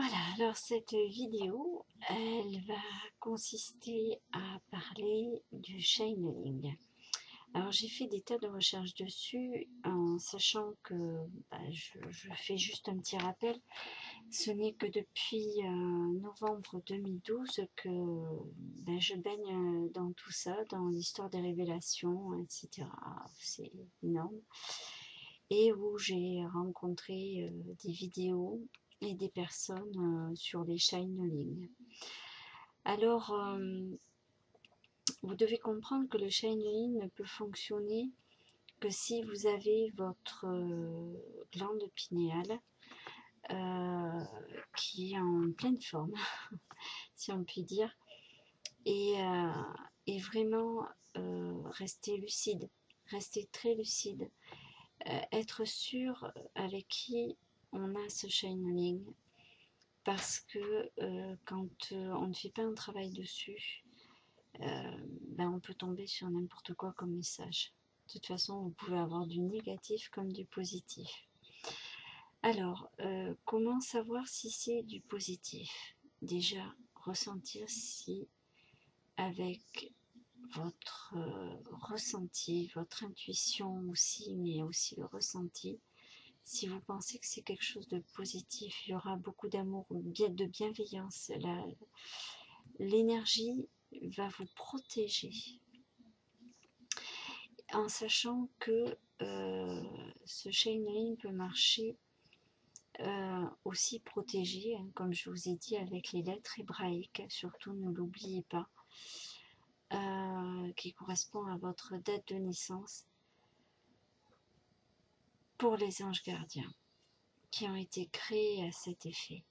Voilà, alors cette vidéo, elle va consister à parler du channeling. Alors j'ai fait des tas de recherches dessus en sachant que je fais juste un petit rappel. Ce n'est que depuis novembre 2012 que je baigne dans tout ça, dans l'histoire des révélations, etc. C'est énorme. Et où j'ai rencontré des vidéos et des personnes sur les channeling. Alors, vous devez comprendre que le channeling ne peut fonctionner que si vous avez votre glande pinéale qui est en pleine forme, si on peut dire, et, vraiment rester lucide, rester très lucide, être sûr avec qui on a ce channeling, parce que quand on ne fait pas un travail dessus, on peut tomber sur n'importe quoi comme message. De toute façon, vous pouvez avoir du négatif comme du positif. Alors, comment savoir si c'est du positif? Déjà, ressentir si avec votre ressenti, votre intuition aussi, mais aussi le ressenti, si vous pensez que c'est quelque chose de positif, il y aura beaucoup d'amour, de bienveillance. L'énergie va vous protéger, en sachant que ce channeling peut marcher aussi protégé, hein, comme je vous ai dit, avec les lettres hébraïques, surtout ne l'oubliez pas, qui correspond à votre date de naissance, pour les anges gardiens, qui ont été créés à cet effet.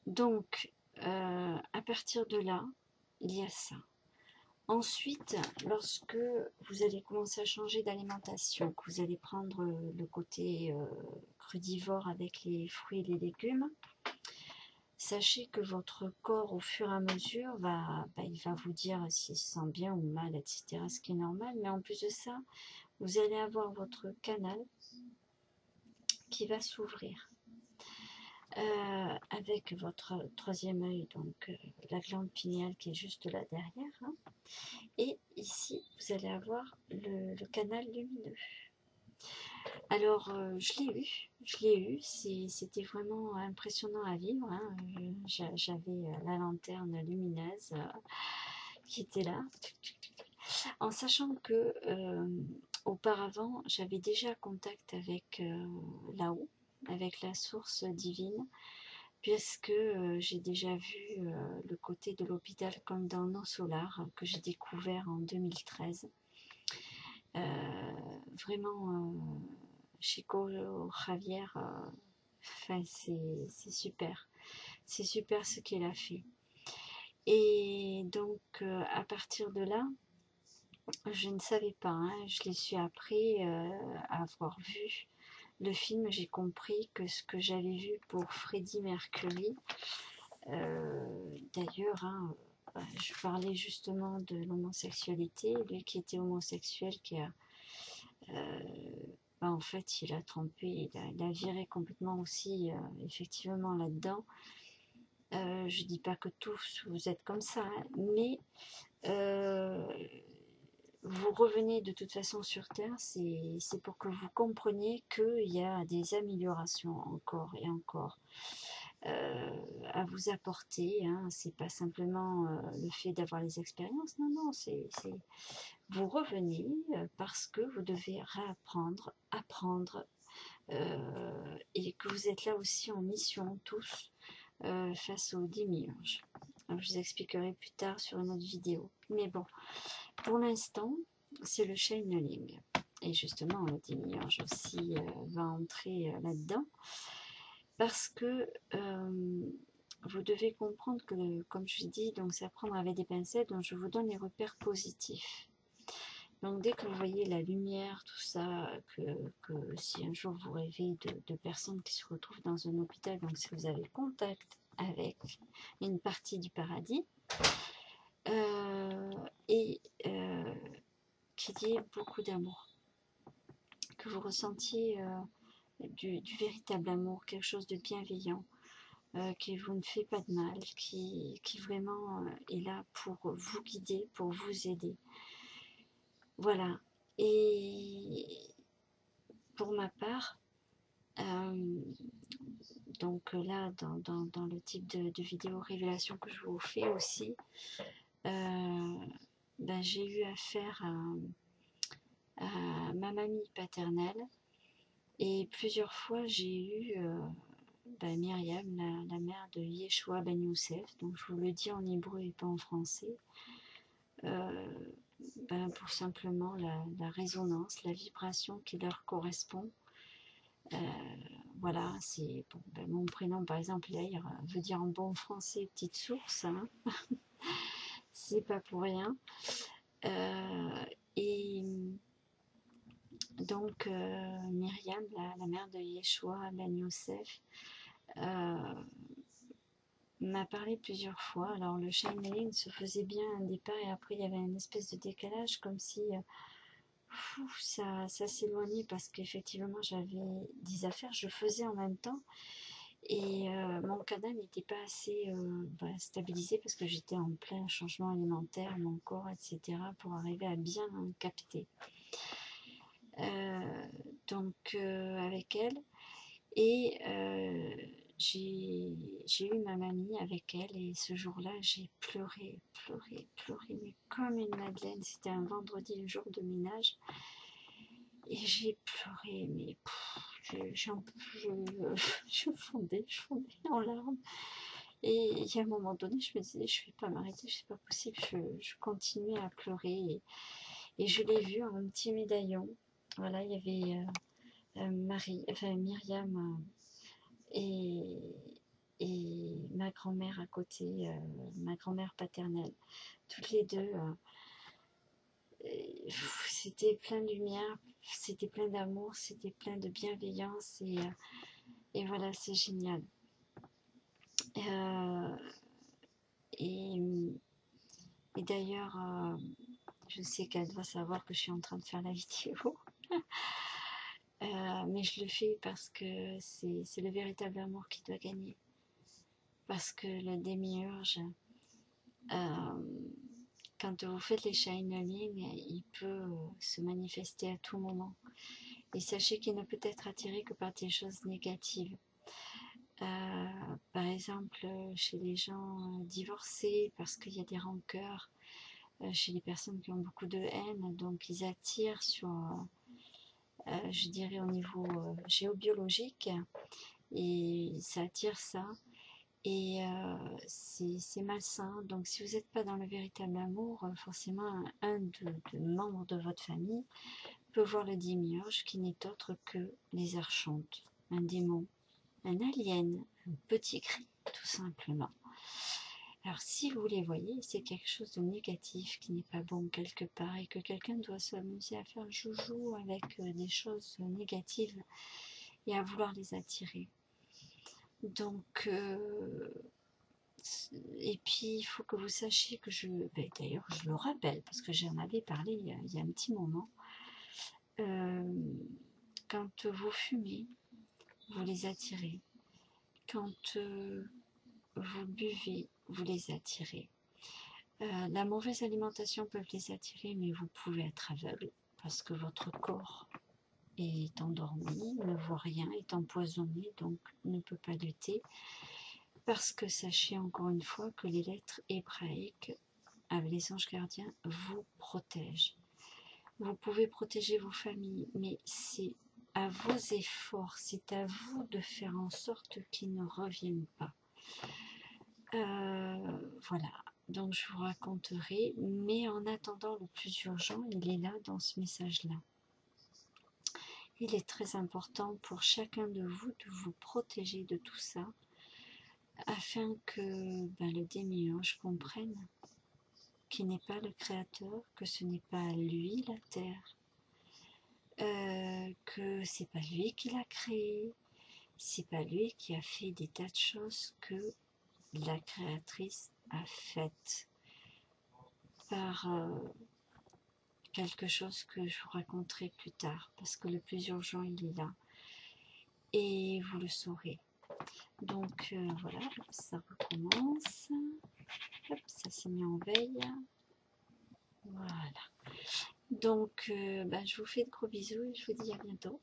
Donc, à partir de là, il y a ça. Ensuite, lorsque vous allez commencer à changer d'alimentation, que vous allez prendre le côté crudivore avec les fruits et les légumes, sachez que votre corps, au fur et à mesure, il va vous dire s'il se sent bien ou mal, etc., ce qui est normal. Mais en plus de ça, vous allez avoir votre canal qui va s'ouvrir. Avec votre troisième œil, donc la glande pinéale qui est juste là derrière, hein. Et ici, vous allez avoir le canal lumineux. Alors, je l'ai eu, c'était vraiment impressionnant à vivre, hein. J'avais la lanterne lumineuse qui était là, en sachant que auparavant, j'avais déjà contact avec là-haut, avec la source divine, puisque j'ai déjà vu le côté de l'hôpital comme dans nos solars, que j'ai découvert en 2013. Vraiment, Chico Javier, c'est super. C'est super ce qu'elle a fait. Et donc, à partir de là, je ne savais pas, hein, je l'ai su après avoir vu le film. J'ai compris que ce que j'avais vu pour Freddie Mercury, d'ailleurs, hein, je parlais justement de l'homosexualité, lui qui était homosexuel, qui a en fait il a trompé, il a viré complètement aussi effectivement là-dedans. Je dis pas que tous vous êtes comme ça, hein, mais vous revenez de toute façon sur Terre, c'est pour que vous compreniez qu'il y a des améliorations encore et encore à vous apporter, hein. C'est pas simplement le fait d'avoir les expériences, non, non, vous revenez parce que vous devez réapprendre, apprendre, et que vous êtes là aussi en mission tous face aux démiurges. Alors, je vous expliquerai plus tard sur une autre vidéo. Mais bon, pour l'instant, c'est le channeling. Et justement, le démiurge aussi va entrer là-dedans. Parce que vous devez comprendre que, comme je dis, donc c'est à prendre avec des pincettes, donc je vous donne les repères positifs. Donc dès que vous voyez la lumière, tout ça, que si un jour vous rêvez de personnes qui se retrouvent dans un hôpital, donc si vous avez contact avec une partie du paradis, et qu'il y ait beaucoup d'amour, que vous ressentiez du véritable amour, quelque chose de bienveillant, qui vous ne fait pas de mal, qui vraiment est là pour vous guider, pour vous aider. Voilà. Et pour ma part, donc là, dans le type de vidéo révélation que je vous fais aussi, ben, j'ai eu affaire à ma mamie paternelle, et plusieurs fois j'ai eu ben, Myriam, la mère de Yeshua Ben Youssef, donc je vous le dis en hébreu et pas en français, ben, pour simplement la résonance, la vibration qui leur correspond. Voilà, c'est bon, ben, mon prénom par exemple, Yair, veut dire en bon français petite source, hein. C'est pas pour rien. Et donc Myriam, la mère de Yeshua Ben Youssef, m'a parlé plusieurs fois. Alors le channeling se faisait bien un départ, et après il y avait une espèce de décalage, comme si ça s'éloignait, parce qu'effectivement j'avais des affaires, je faisais en même temps, et mon canal n'était pas assez stabilisé, parce que j'étais en plein changement alimentaire, mon corps, etc., pour arriver à bien capter. Donc avec elle, et j'ai eu ma mamie avec elle, et ce jour-là j'ai pleuré, pleuré, pleuré, mais comme une madeleine. C'était un vendredi, le jour de ménage, et j'ai pleuré, mais je fondais en larmes. Et il y a un moment donné, je me disais, je ne vais pas m'arrêter, c'est pas possible, je continuais à pleurer, et je l'ai vu en un petit médaillon. Voilà, il y avait Myriam et ma grand-mère à côté, ma grand-mère paternelle, toutes les deux. C'était plein de lumière, c'était plein d'amour, c'était plein de bienveillance, et voilà, c'est génial. Euh, et et d'ailleurs, je sais qu'elle doit savoir que je suis en train de faire la vidéo. Mais je le fais parce que c'est le véritable amour qui doit gagner. Parce que le démiurge, quand vous faites les channeling, il peut se manifester à tout moment. Et sachez qu'il ne peut être attiré que par des choses négatives. Par exemple, chez les gens divorcés, parce qu'il y a des rancœurs, chez les personnes qui ont beaucoup de haine, donc ils attirent sur, je dirais au niveau géobiologique, et ça attire ça. Et c'est malsain. Donc si vous n'êtes pas dans le véritable amour, forcément un de membres de votre famille peut voir le démiurge, qui n'est autre que les archontes, un démon, un alien, un petit gris, tout simplement. Alors si vous les voyez, c'est quelque chose de négatif qui n'est pas bon quelque part, et que quelqu'un doit s'amuser à faire joujou avec des choses négatives et à vouloir les attirer. Donc et puis il faut que vous sachiez que d'ailleurs je le rappelle parce que j'en avais parlé il y a un petit moment, quand vous fumez, vous les attirez. Quand vous buvez, vous les attirez. La mauvaise alimentation peut les attirer, mais vous pouvez être aveugle parce que votre corps est endormi, ne voit rien, est empoisonné, donc ne peut pas lutter. Parce que sachez encore une fois que les lettres hébraïques, avec les anges gardiens, vous protègent. Vous pouvez protéger vos familles, mais c'est à vos efforts, c'est à vous de faire en sorte qu'ils ne reviennent pas. Voilà, donc je vous raconterai, mais en attendant, le plus urgent, il est là dans ce message-là. Il est très important pour chacun de vous protéger de tout ça, afin que le démiurge comprenne qu'il n'est pas le créateur, que ce n'est pas lui la terre, que c'est pas lui qui l'a créé, c'est pas lui qui a fait des tas de choses que la créatrice a faites par quelque chose que je vous raconterai plus tard, parce que le plus urgent il est là. et vous le saurez. Donc voilà, ça recommence. Hop, ça s'est mis en veille. Voilà. Donc je vous fais de gros bisous et je vous dis à bientôt.